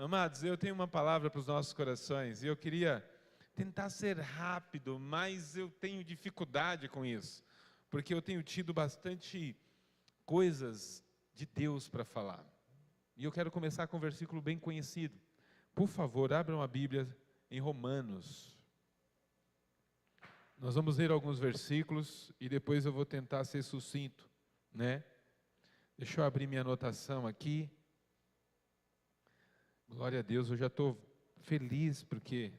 Amados, eu tenho uma palavra para os nossos corações e eu queria tentar ser rápido, mas eu tenho dificuldade com isso, porque eu tenho tido bastante coisas de Deus para falar. E eu quero começar com um versículo bem conhecido. Por favor, abram a Bíblia em Romanos. Nós vamos ler alguns versículos e depois eu vou tentar ser sucinto, né? Deixa eu abrir minha anotação aqui. Glória a Deus, eu já estou feliz porque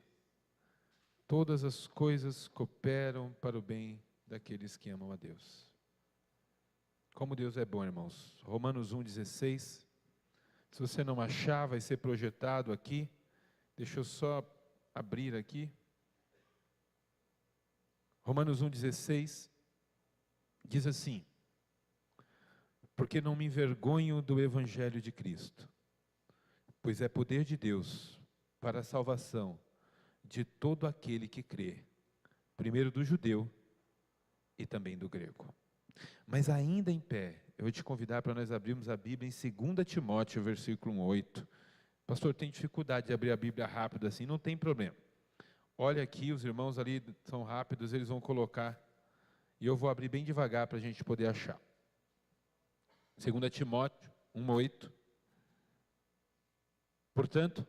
todas as coisas cooperam para o bem daqueles que amam a Deus. Como Deus é bom, irmãos. Romanos 1,16. Se você não achar, vai ser projetado aqui. Deixa eu só abrir aqui. Romanos 1,16 diz assim: porque não me envergonho do Evangelho de Cristo, pois é poder de Deus para a salvação de todo aquele que crê, primeiro do judeu e também do grego. Mas ainda em pé, eu vou te convidar para nós abrirmos a Bíblia em 2 Timóteo, versículo 8. Pastor, tem dificuldade de abrir a Bíblia rápido assim? Não tem problema. Olha aqui, os irmãos ali são rápidos, eles vão colocar, e eu vou abrir bem devagar para a gente poder achar. 2 Timóteo 1,8. Portanto,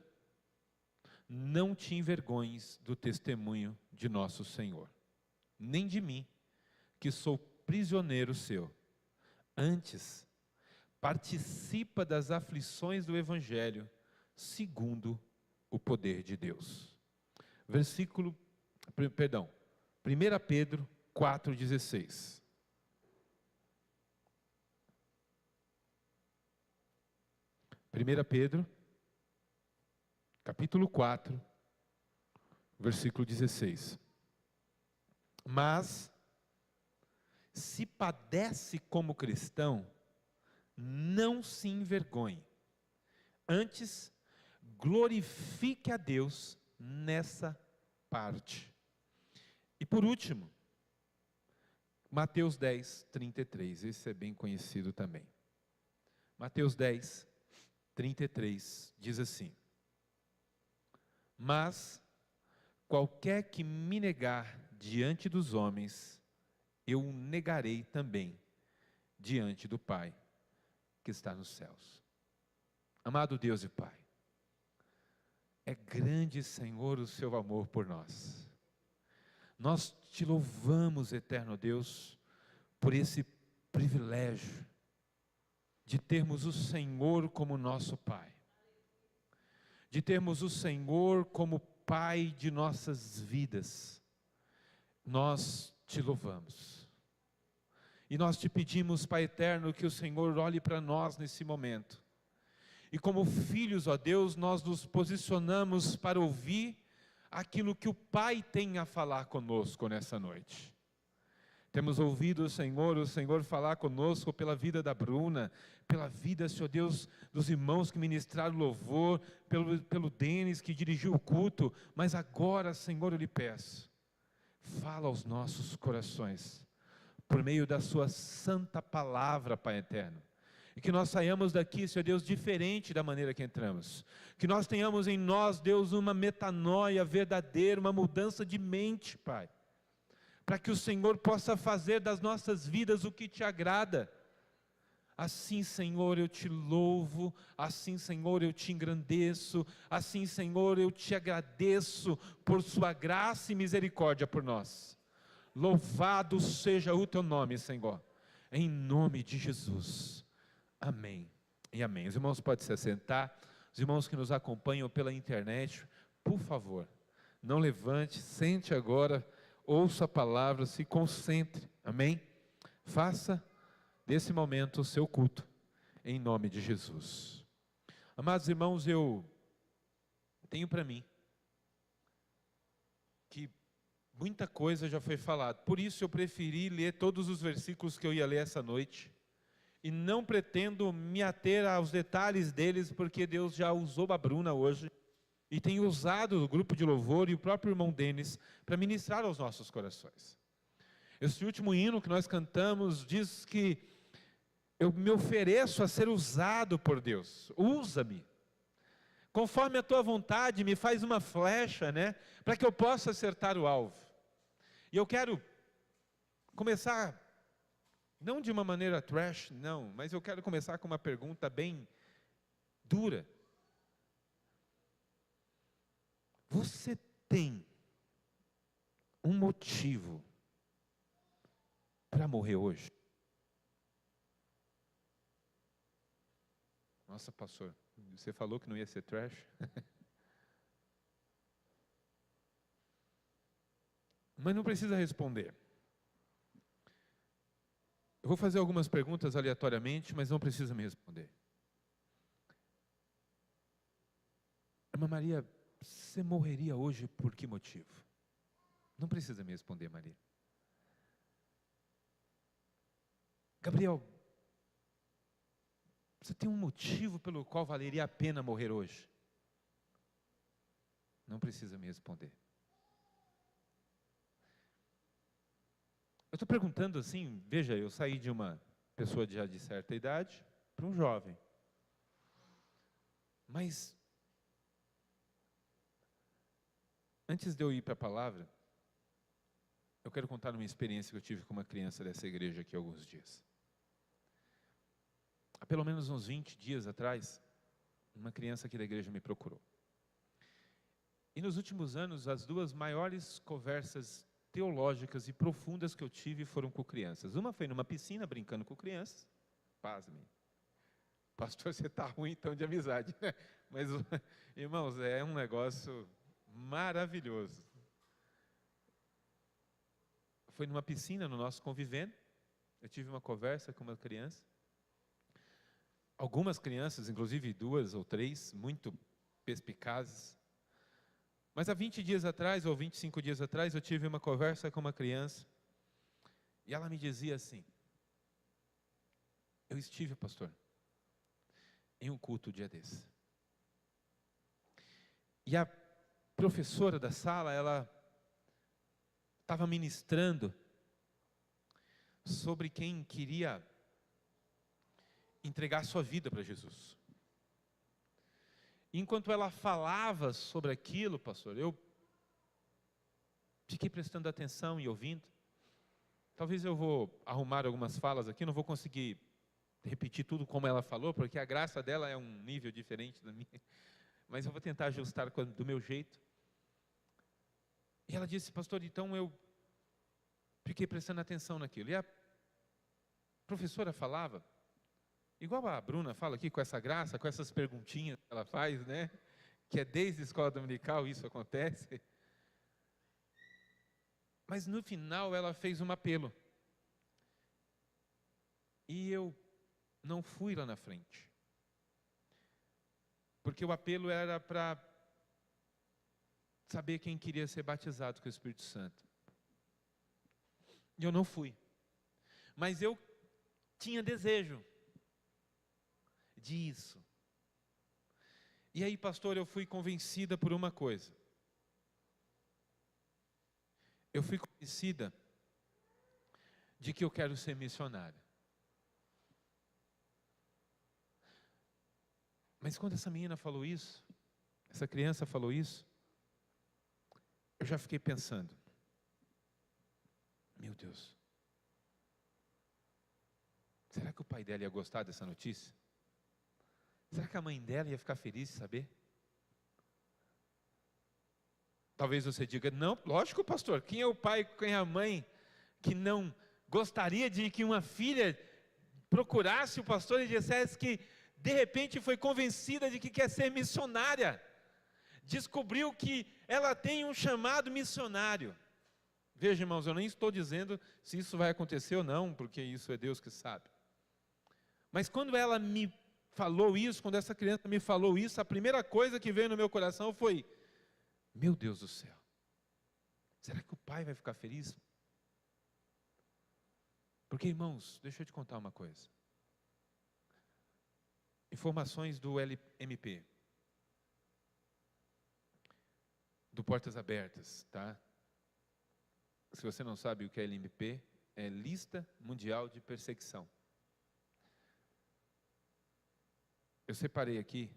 não te envergonhes do testemunho de nosso Senhor, nem de mim, que sou prisioneiro seu. Antes, participa das aflições do Evangelho, segundo o poder de Deus. 1 Pedro 4,16. 1 Pedro, capítulo 4, versículo 16. Mas, se padece como cristão, não se envergonhe. Antes, glorifique a Deus nessa parte. E por último, Mateus 10, 33. Esse é bem conhecido também. Mateus 10, 33 diz assim: mas qualquer que me negar diante dos homens, eu o negarei também diante do Pai que está nos céus. Amado Deus e Pai, é grande, Senhor, o seu amor por nós. Nós te louvamos, eterno Deus, por esse privilégio de termos o Senhor como nosso Pai, de termos o Senhor como Pai de nossas vidas. Nós te louvamos e nós te pedimos, Pai eterno, que o Senhor olhe para nós nesse momento, e como filhos, ó Deus, nós nos posicionamos para ouvir aquilo que o Pai tem a falar conosco nessa noite. Temos ouvido o Senhor falar conosco pela vida da Bruna, pela vida, Senhor Deus, dos irmãos que ministraram louvor, pelo Denis que dirigiu o culto, mas agora, Senhor, eu lhe peço, fala aos nossos corações, por meio da sua santa palavra, Pai eterno, e que nós saiamos daqui, Senhor Deus, diferente da maneira que entramos, que nós tenhamos em nós, Deus, uma metanoia verdadeira, uma mudança de mente, Pai, para que o Senhor possa fazer das nossas vidas o que te agrada. Assim, Senhor, eu te louvo, assim, Senhor, eu te engrandeço, assim, Senhor, eu te agradeço por sua graça e misericórdia por nós. Louvado seja o teu nome, Senhor, em nome de Jesus. Amém e amém. Os irmãos podem se assentar. Os irmãos que nos acompanham pela internet, por favor, não levante, sente agora, ouça a palavra, se concentre, amém? Faça desse momento o seu culto, em nome de Jesus. Amados irmãos, eu tenho para mim que muita coisa já foi falada, por isso eu preferi ler todos os versículos que eu ia ler essa noite, e não pretendo me ater aos detalhes deles, porque Deus já usou a Bruna hoje, e tem usado o grupo de louvor e o próprio irmão Denis para ministrar aos nossos corações. Esse último hino que nós cantamos diz que eu me ofereço a ser usado por Deus. Usa-me. conforme a tua vontade, me faz uma flecha, né? Para que eu possa acertar o alvo. E eu quero começar, não de uma maneira trash, não, mas eu quero começar com uma pergunta bem dura. Você tem um motivo para morrer hoje? Nossa, pastor, você falou que não ia ser trash? Mas não precisa responder. Eu vou fazer algumas perguntas aleatoriamente, mas não precisa me responder. Irmã Maria, você morreria hoje por que motivo? Não precisa me responder, Maria. Gabriel, você tem um motivo pelo qual valeria a pena morrer hoje? Não precisa me responder. Eu estou perguntando assim, veja, eu saí de uma pessoa já de certa idade para um jovem. Mas, antes de eu ir para a palavra, eu quero contar uma experiência que eu tive com uma criança dessa igreja aqui há alguns dias. Há pelo menos uns 20 dias atrás, uma criança aqui da igreja me procurou. E nos últimos anos, as duas maiores conversas teológicas e profundas que eu tive foram com crianças. Uma foi numa piscina, brincando com crianças. Pasmem. Pastor, você está ruim então de amizade, né? Mas, irmãos, é um negócio maravilhoso. Foi numa piscina, no nosso convivendo. Eu tive uma conversa com uma criança. Algumas crianças, inclusive 2 ou 3, muito perspicazes. Mas há 20 dias atrás, ou 25 dias atrás, eu tive uma conversa com uma criança, e ela me dizia assim: eu estive, pastor, em um culto dia desse. E a professora da sala, ela estava ministrando sobre quem queria entregar sua vida para Jesus. Enquanto ela falava sobre aquilo, pastor, eu fiquei prestando atenção e ouvindo. Talvez eu vou arrumar algumas falas aqui, não vou conseguir repetir tudo como ela falou, porque a graça dela é um nível diferente da minha. Mas eu vou tentar ajustar do meu jeito. E ela disse: pastor, então eu fiquei prestando atenção naquilo. E a professora falava, igual a Bruna fala aqui, com essa graça, com essas perguntinhas que ela faz, né? Que é desde a escola dominical isso acontece. Mas no final ela fez um apelo. E eu não fui lá na frente. Porque o apelo era para saber quem queria ser batizado com o Espírito Santo. E eu não fui. Mas eu tinha desejo disso. E aí, pastor, eu fui convencida por uma coisa. Eu fui convencida de que eu quero ser missionária. Mas quando essa menina falou isso, essa criança falou isso, eu já fiquei pensando, meu Deus, será que o pai dela ia gostar dessa notícia? Será que a mãe dela ia ficar feliz de saber? Talvez você diga: não, lógico, pastor, quem é o pai, quem é a mãe que não gostaria de que uma filha procurasse o pastor e dissesse que de repente foi convencida de que quer ser missionária, descobriu que ela tem um chamado missionário. Veja, irmãos, eu nem estou dizendo se isso vai acontecer ou não, porque isso é Deus que sabe. Mas quando ela me falou isso, quando essa criança me falou isso, a primeira coisa que veio no meu coração foi: meu Deus do céu, será que o pai vai ficar feliz? Porque, irmãos, deixa eu te contar uma coisa. Informações do LMP, do Portas Abertas, tá? Se você não sabe o que é LMP, é Lista Mundial de Perseguição. Eu separei aqui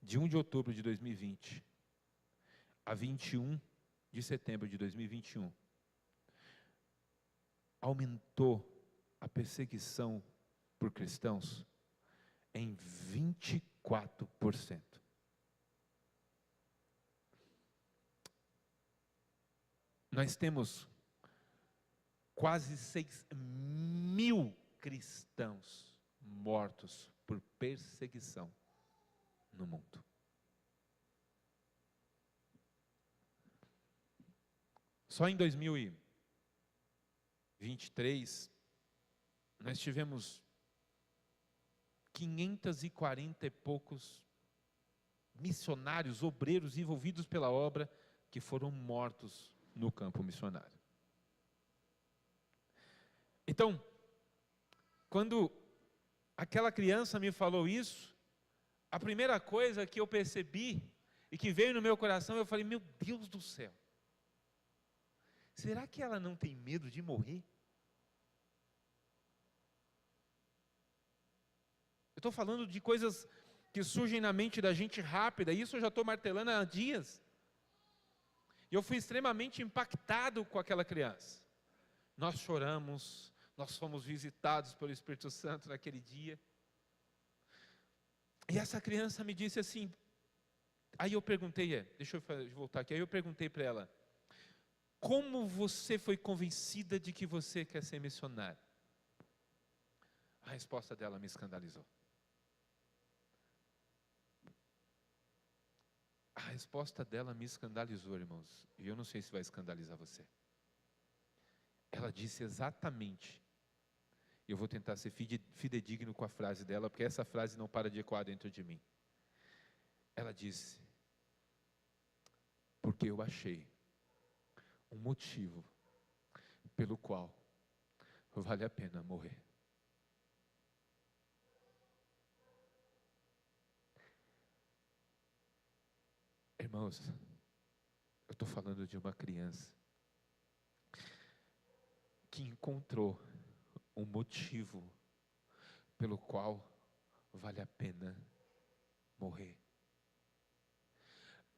de 1 de outubro de 2020 a 21 de setembro de 2021, aumentou a perseguição por cristãos em 24%. Nós temos quase 6.000 cristãos mortos por perseguição no mundo. Só em 2023, nós tivemos 540 e poucos missionários, obreiros envolvidos pela obra, que foram mortos no campo missionário. Então, quando aquela criança me falou isso, a primeira coisa que eu percebi e que veio no meu coração, eu falei, meu Deus do céu, será que ela não tem medo de morrer? Eu estou falando de coisas que surgem na mente da gente rápida, isso eu já estou martelando há dias. E eu fui extremamente impactado com aquela criança. Nós choramos, nós fomos visitados pelo Espírito Santo naquele dia. E essa criança me disse assim, aí eu perguntei, deixa eu voltar aqui, aí eu perguntei para ela, como você foi convencida de que você quer ser missionária? A resposta dela me escandalizou. A resposta dela me escandalizou, irmãos, e eu não sei se vai escandalizar você. Ela disse exatamente, eu vou tentar ser fidedigno com a frase dela, porque essa frase não para de ecoar dentro de mim. Ela disse, porque eu achei um motivo pelo qual vale a pena morrer. Irmãos, eu estou falando de uma criança que encontrou um motivo pelo qual vale a pena morrer.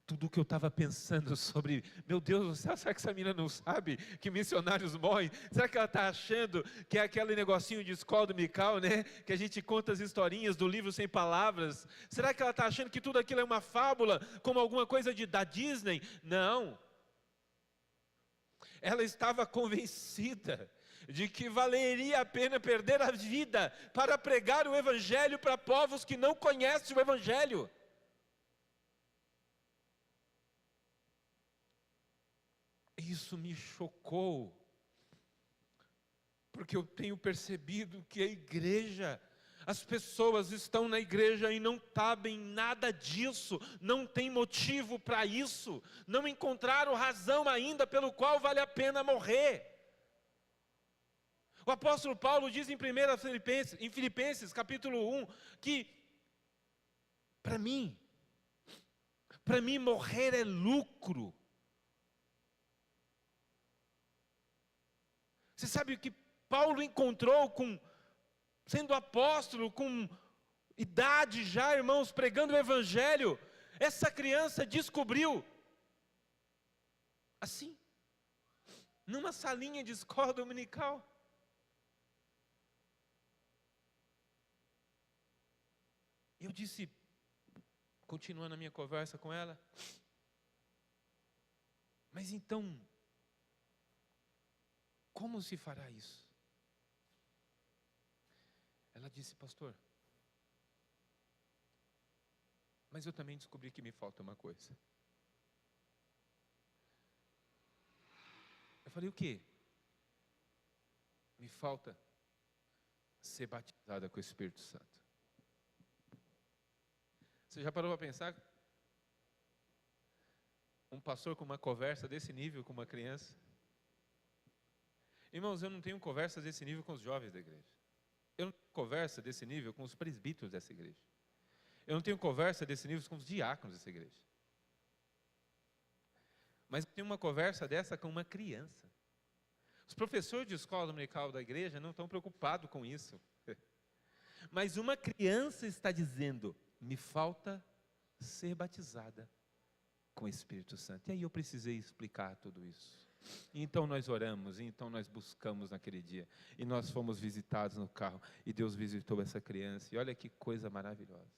Tudo o que eu estava pensando sobre, meu Deus do céu, será que essa menina não sabe que missionários morrem? Será que ela está achando que é aquele negocinho de escola do Mical, né? Que a gente conta as historinhas do livro sem palavras? Será que ela está achando que tudo aquilo é uma fábula, como alguma coisa da Disney? Não. Ela estava convencida de que valeria a pena perder a vida para pregar o Evangelho para povos que não conhecem o Evangelho. Isso me chocou, porque eu tenho percebido que a igreja, as pessoas estão na igreja e não sabem nada disso, não tem motivo para isso, não encontraram razão ainda pelo qual vale a pena morrer. O apóstolo Paulo diz em Filipenses capítulo 1, que para mim morrer é lucro. Você sabe o que Paulo encontrou sendo apóstolo, com idade já, irmãos, pregando o Evangelho? Essa criança descobriu, assim, numa salinha de escola dominical. Eu disse, continuando a minha conversa com ela, mas então, como se fará isso? Ela disse, pastor, mas eu também descobri que me falta uma coisa. Eu falei, o quê? Me falta ser batizada com o Espírito Santo. Você já parou para pensar? Um pastor com uma conversa desse nível com uma criança? Irmãos, eu não tenho conversa desse nível com os jovens da igreja. Eu não tenho conversa desse nível com os presbíteros dessa igreja. Eu não tenho conversa desse nível com os diáconos dessa igreja. Mas eu tenho uma conversa dessa com uma criança. Os professores de escola dominical da igreja não estão preocupados com isso. Mas uma criança está dizendo, me falta ser batizada com o Espírito Santo. E aí eu precisei explicar tudo isso. E então nós oramos, e então nós buscamos naquele dia, e nós fomos visitados no carro, e Deus visitou essa criança, e olha que coisa maravilhosa.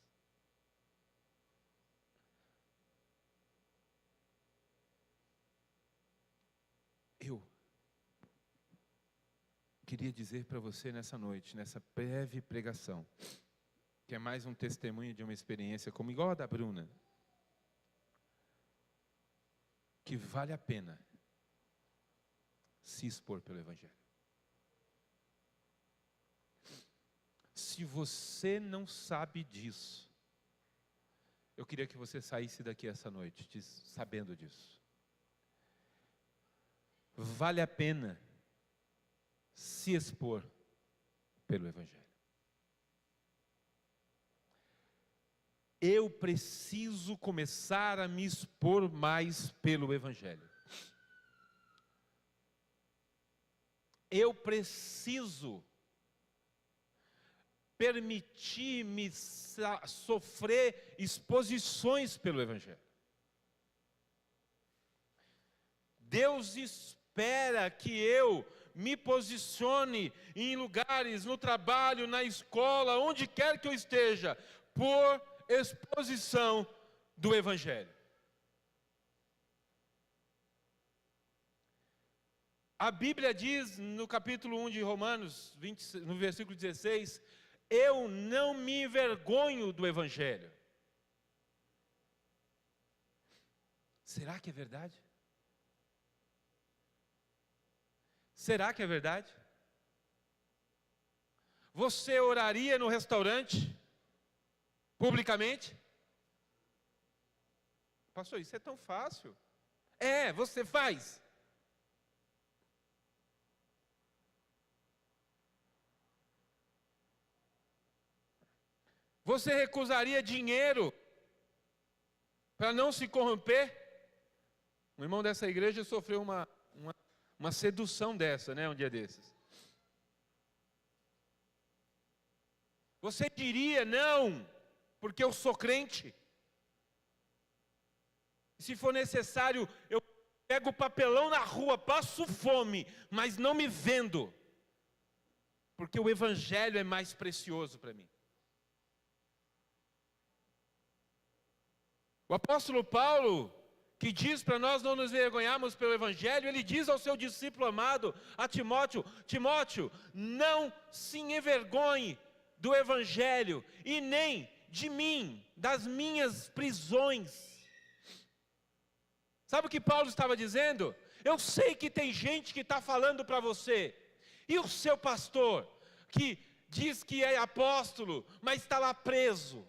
Eu queria dizer para você nessa noite, nessa breve pregação, que é mais um testemunho de uma experiência como igual a da Bruna, que vale a pena se expor pelo Evangelho. Se você não sabe disso, eu queria que você saísse daqui essa noite sabendo disso. Vale a pena se expor pelo Evangelho. Eu preciso começar a me expor mais pelo Evangelho. Eu preciso permitir-me sofrer exposições pelo Evangelho. Deus espera que eu me posicione em lugares, no trabalho, na escola, onde quer que eu esteja, por exposição do Evangelho. A Bíblia diz no capítulo 1 de Romanos, no versículo 16, eu não me envergonho do Evangelho. Será que é verdade? Será que é verdade? Você oraria no restaurante, publicamente? Pastor, isso é tão fácil. É, você faz. Você recusaria dinheiro para não se corromper? Um irmão dessa igreja sofreu uma sedução dessa, um dia desses. Você diria não, porque eu sou crente? Se for necessário, eu pego o papelão na rua, passo fome, mas não me vendo, porque o Evangelho é mais precioso para mim. O apóstolo Paulo, que diz para nós não nos envergonharmos pelo Evangelho, ele diz ao seu discípulo amado, a Timóteo, Timóteo, não se envergonhe do Evangelho, e nem de mim, das minhas prisões. Sabe o que Paulo estava dizendo? Eu sei que tem gente que está falando para você, e o seu pastor, que diz que é apóstolo, mas está lá preso.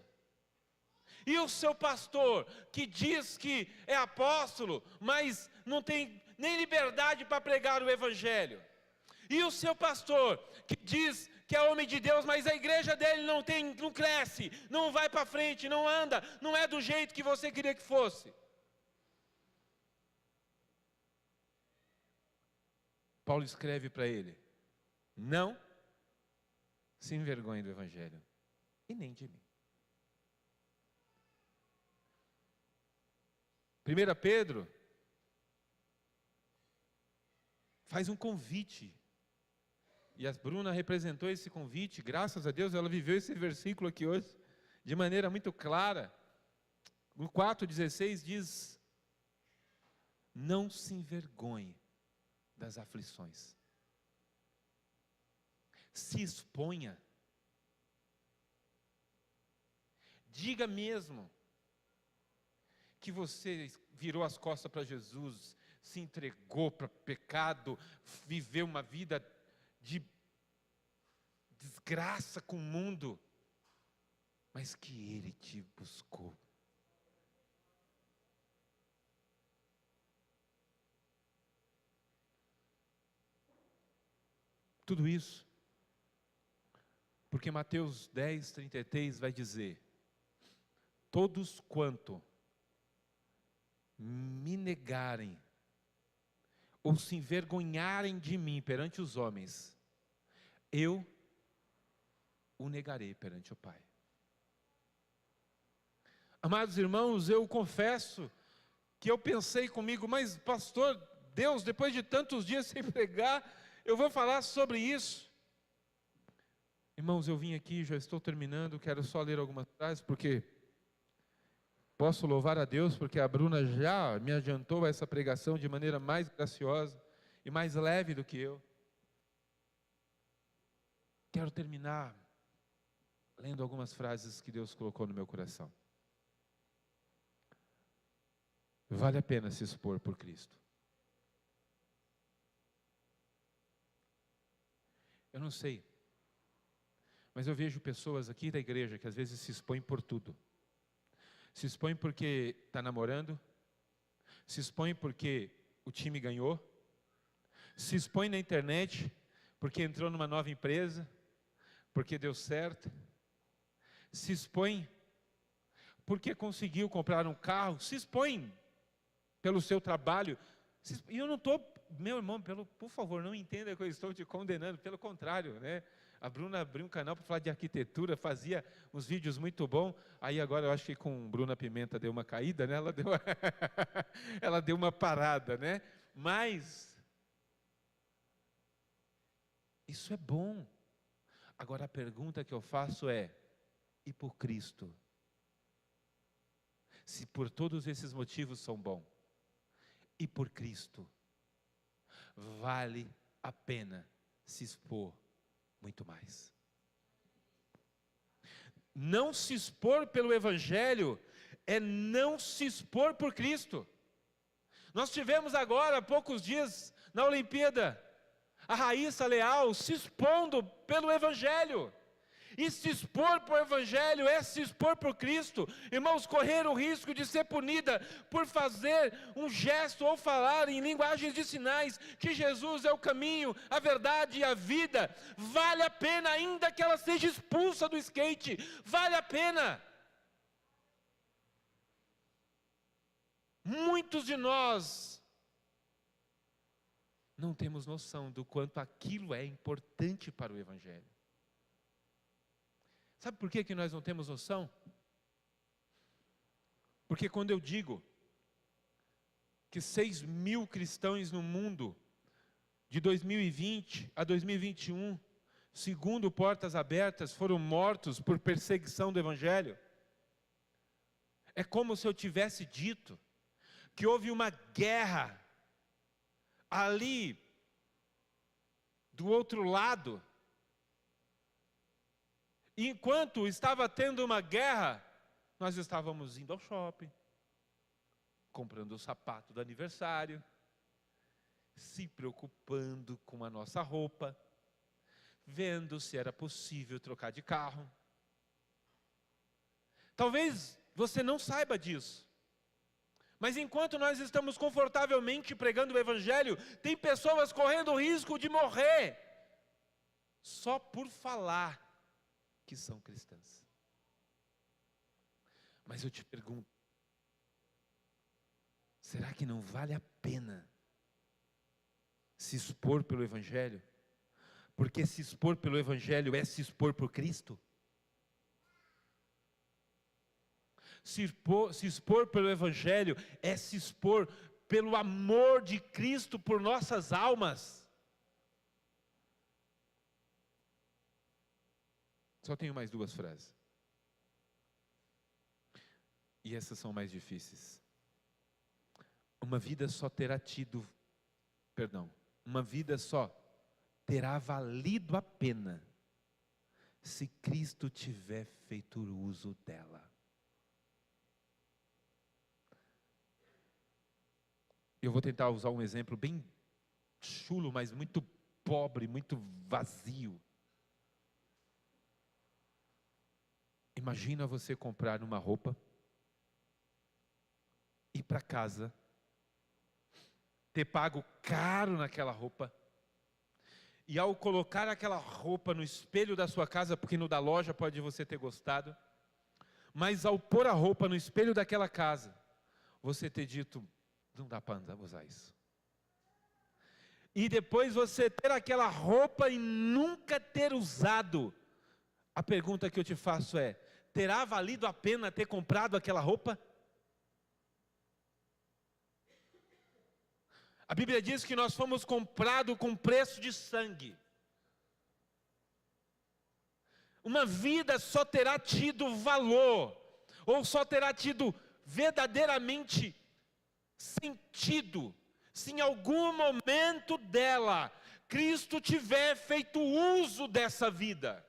E o seu pastor, que diz que é apóstolo, mas não tem nem liberdade para pregar o Evangelho. E o seu pastor, que diz que é homem de Deus, mas a igreja dele não cresce, não vai para frente, não anda, não é do jeito que você queria que fosse. Paulo escreve para ele, não se envergonhe do Evangelho, e nem de mim. 1 Pedro faz um convite, e a Bruna representou esse convite, graças a Deus ela viveu esse versículo aqui hoje, de maneira muito clara. No 4,16 diz, não se envergonhe das aflições, se exponha, diga mesmo, que você virou as costas para Jesus, se entregou para o pecado, viveu uma vida de desgraça com o mundo, mas que Ele te buscou. Tudo isso, porque Mateus 10:33 vai dizer, todos quanto me negarem, ou se envergonharem de mim perante os homens, eu o negarei perante o Pai. Amados irmãos, eu confesso que eu pensei comigo, mas pastor, Deus, depois de tantos dias sem pregar, eu vou falar sobre isso. Irmãos, eu vim aqui, já estou terminando, quero só ler algumas frases, porque posso louvar a Deus, porque a Bruna já me adiantou essa pregação de maneira mais graciosa e mais leve do que eu. Quero terminar lendo algumas frases que Deus colocou no meu coração. Vale a pena se expor por Cristo. Eu não sei, mas eu vejo pessoas aqui da igreja que às vezes se expõem por tudo. Se expõem porque está namorando, se expõem porque o time ganhou, se expõem na internet porque entrou numa nova empresa, porque deu certo, se expõem porque conseguiu comprar um carro, se expõem pelo seu trabalho. E eu não estou, meu irmão, por favor, não entenda que eu estou te condenando, pelo contrário, né? A Bruna abriu um canal para falar de arquitetura, fazia uns vídeos muito bons, aí agora eu acho que com Bruna Pimenta deu uma caída, né? Ela deu uma parada, né? Mas isso é bom. Agora a pergunta que eu faço é, e por Cristo? Se por todos esses motivos são bons, e por Cristo, vale a pena se expor muito mais. Não se expor pelo Evangelho é não se expor por Cristo. Nós tivemos agora, há poucos dias, na Olimpíada, a Raíssa Leal se expondo pelo Evangelho. E se expor por Evangelho é se expor por Cristo. Irmãos, correr o risco de ser punida por fazer um gesto ou falar em linguagens de sinais que Jesus é o caminho, a verdade e a vida, vale a pena, ainda que ela seja expulsa do skate, vale a pena. Muitos de nós não temos noção do quanto aquilo é importante para o Evangelho. Sabe por que nós não temos noção? Porque quando eu digo que 6.000 cristãos no mundo, de 2020 a 2021, segundo Portas Abertas, foram mortos por perseguição do Evangelho, é como se eu tivesse dito que houve uma guerra ali do outro lado. E enquanto estava tendo uma guerra, nós estávamos indo ao shopping, comprando o sapato do aniversário, se preocupando com a nossa roupa, vendo se era possível trocar de carro. Talvez você não saiba disso, mas enquanto nós estamos confortavelmente pregando o Evangelho, tem pessoas correndo o risco de morrer, só por falar que são cristãs. Mas eu te pergunto, será que não vale a pena se expor pelo Evangelho? Porque se expor pelo Evangelho é se expor por Cristo? Se expor pelo Evangelho é se expor pelo amor de Cristo por nossas almas. Só tenho mais 2 frases. E essas são mais difíceis. Uma vida só terá valido a pena se Cristo tiver feito uso dela. Eu vou tentar usar um exemplo bem chulo, mas muito pobre, muito vazio. Imagina você comprar uma roupa, ir para casa, ter pago caro naquela roupa, e ao colocar aquela roupa no espelho da sua casa, porque no da loja pode você ter gostado, mas ao pôr a roupa no espelho daquela casa, você ter dito, não dá para usar isso. E depois você ter aquela roupa e nunca ter usado. A pergunta que eu te faço é, terá valido a pena ter comprado aquela roupa? A Bíblia diz que nós fomos comprados com preço de sangue. Uma vida só terá tido valor, ou só terá tido verdadeiramente sentido, se em algum momento dela, Cristo tiver feito uso dessa vida.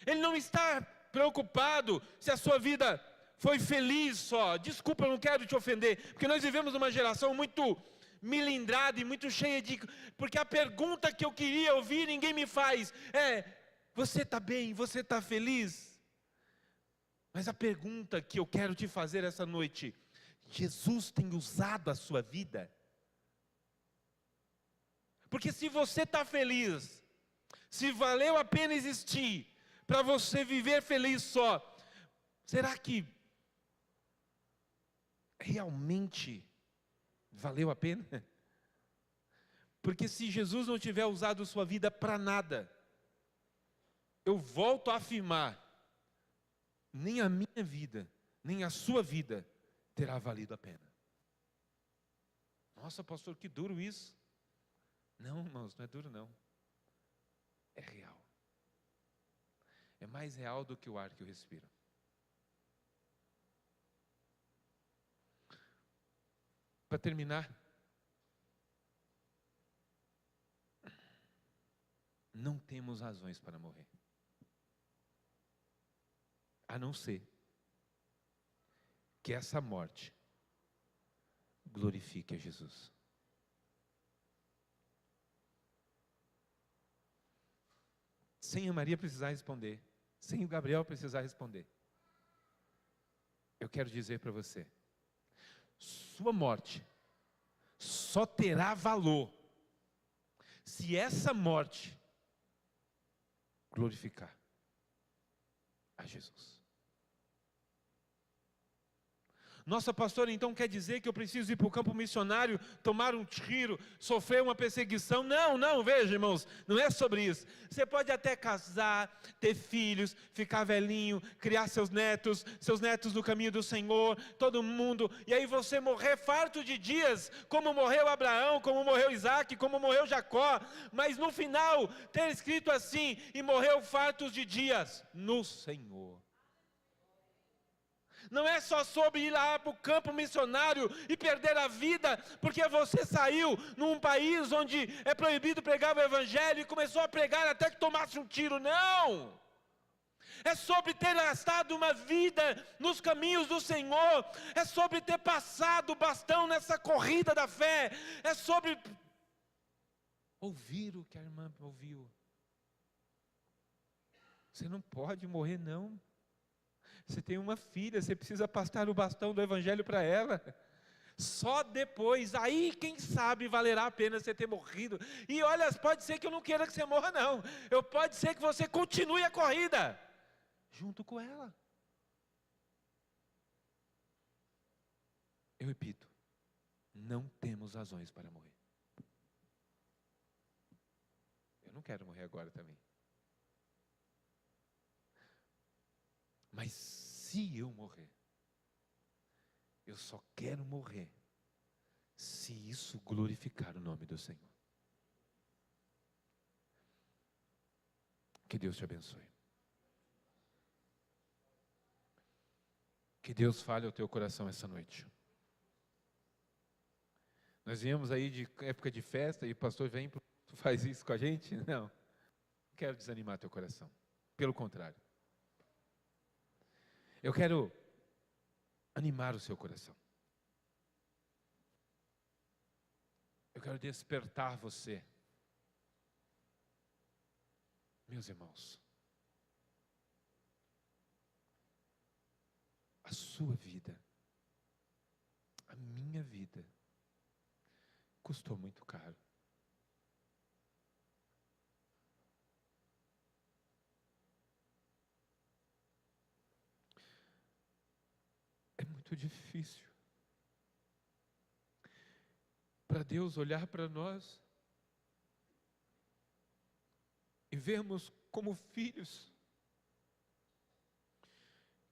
Ele não está preocupado se a sua vida foi feliz só. Desculpa, eu não quero te ofender, porque nós vivemos numa geração muito milindrada e muito cheia de... Porque a pergunta que eu queria ouvir, ninguém me faz, você está bem? Você está feliz? Mas a pergunta que eu quero te fazer essa noite: Jesus tem usado a sua vida? Porque se você está feliz, se valeu a pena existir, para você viver feliz só, será que realmente valeu a pena? Porque se Jesus não tiver usado sua vida para nada, eu volto a afirmar, nem a minha vida, nem a sua vida terá valido a pena. Nossa, pastor, que duro isso. Não, irmãos, não é duro não. É real. É mais real do que o ar que eu respiro. Para terminar, não temos razões para morrer, a não ser que essa morte glorifique a Jesus. Sem a Maria precisar responder, sem o Gabriel precisar responder, eu quero dizer para você, sua morte só terá valor se essa morte glorificar a Jesus. Nossa, pastora, então quer dizer que eu preciso ir para o campo missionário, tomar um tiro, sofrer uma perseguição? Não, veja, irmãos, não é sobre isso. Você pode até casar, ter filhos, ficar velhinho, criar seus netos no caminho do Senhor, todo mundo, e aí você morrer farto de dias, como morreu Abraão, como morreu Isaac, como morreu Jacó, mas no final ter escrito assim: e morreu fartos de dias no Senhor. Não é só sobre ir lá para o campo missionário e perder a vida, porque você saiu num país onde é proibido pregar o Evangelho e começou a pregar até que tomasse um tiro. Não! É sobre ter gastado uma vida nos caminhos do Senhor, é sobre ter passado o bastão nessa corrida da fé, é sobre ouvir o que a irmã ouviu. Você não pode morrer, não. Você tem uma filha, você precisa passar o bastão do Evangelho para ela. Só depois, aí quem sabe valerá a pena você ter morrido. E olha, pode ser que eu não queira que você morra não. Pode ser que você continue a corrida junto com ela. Eu repito, não temos razões para morrer. Eu não quero morrer agora também. Mas se eu morrer, eu só quero morrer se isso glorificar o nome do Senhor. Que Deus te abençoe. Que Deus fale ao teu coração essa noite. Nós viemos aí de época de festa e o pastor vem e faz isso com a gente? Não quero desanimar teu coração. Pelo contrário. Eu quero animar o seu coração. Eu quero despertar você. Meus irmãos, a sua vida, a minha vida, custou muito caro. É muito difícil para Deus olhar para nós e vermos como filhos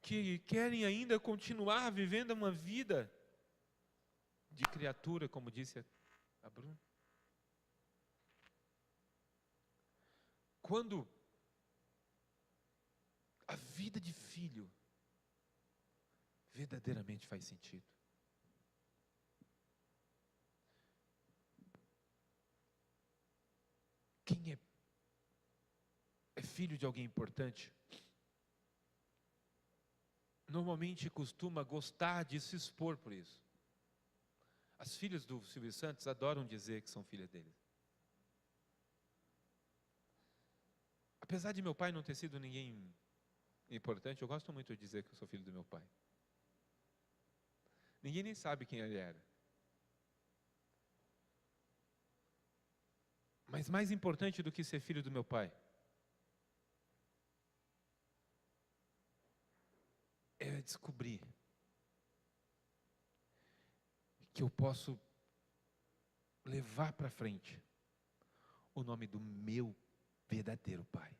que querem ainda continuar vivendo uma vida de criatura, como disse a Bruna. Quando a vida de filho verdadeiramente faz sentido. Quem é filho de alguém importante, normalmente costuma gostar de se expor por isso. As filhas do Silvio Santos adoram dizer que são filhas dele. Apesar de meu pai não ter sido ninguém importante, eu gosto muito de dizer que eu sou filho do meu pai. Ninguém nem sabe quem ele era. Mas mais importante do que ser filho do meu pai é descobrir que eu posso levar para frente o nome do meu verdadeiro pai.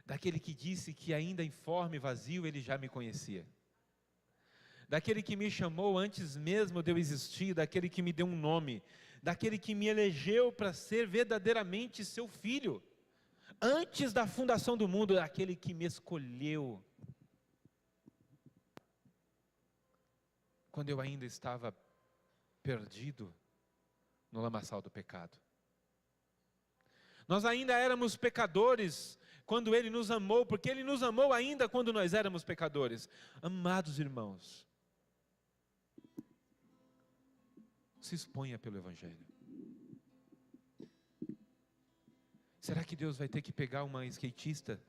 Daquele que disse que ainda informe e vazio ele já me conhecia. Daquele que me chamou antes mesmo de eu existir, daquele que me deu um nome, daquele que me elegeu para ser verdadeiramente seu filho, antes da fundação do mundo, daquele que me escolheu, quando eu ainda estava perdido no lamaçal do pecado. Nós ainda éramos pecadores, quando Ele nos amou, porque Ele nos amou ainda quando nós éramos pecadores. Amados irmãos, se exponha pelo Evangelho. Será que Deus vai ter que pegar uma skatista,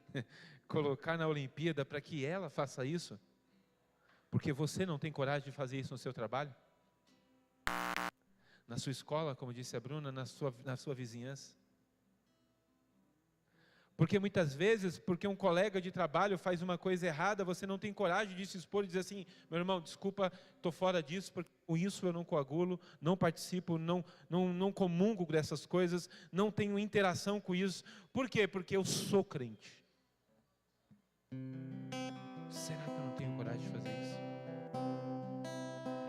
colocar na Olimpíada para que ela faça isso? Porque você não tem coragem de fazer isso no seu trabalho? Na sua escola, como disse a Bruna, na sua vizinhança? Porque muitas vezes, porque um colega de trabalho faz uma coisa errada, você não tem coragem de se expor e dizer assim: meu irmão, desculpa, estou fora disso, porque com isso eu não coagulo, não participo, não comungo dessas coisas, não tenho interação com isso. Por quê? Porque eu sou crente. Será que eu não tenho coragem de fazer isso?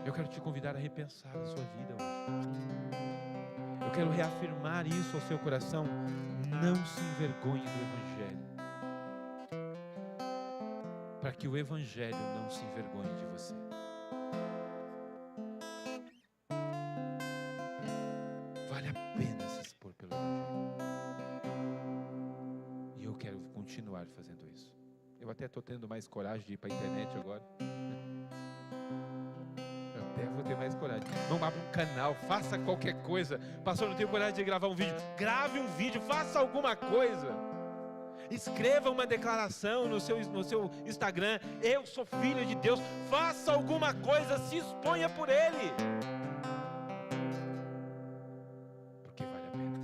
Eu quero te convidar a repensar a sua vida hoje. Eu quero reafirmar isso ao seu coração. Não se envergonhe do Evangelho, para que o Evangelho não se envergonhe de você. Vale a pena se expor pelo Evangelho. E eu quero continuar fazendo isso. Eu até estou tendo mais coragem de ir para a internet agora. Eu até vou ter mais coragem. Não abra um canal, faça qualquer coisa. Pastor, não tenho coragem de gravar um vídeo. Grave um vídeo, faça alguma coisa. Escreva uma declaração no seu Instagram: eu sou filho de Deus. Faça alguma coisa, se exponha por Ele, porque vale a pena.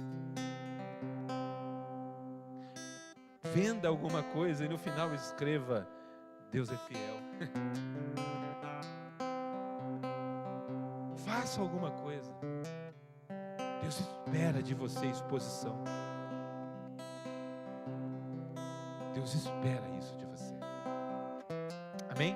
Venda alguma coisa e no final escreva: Deus é fiel. Faça alguma coisa. Deus espera de você exposição. Deus espera isso de você. Amém?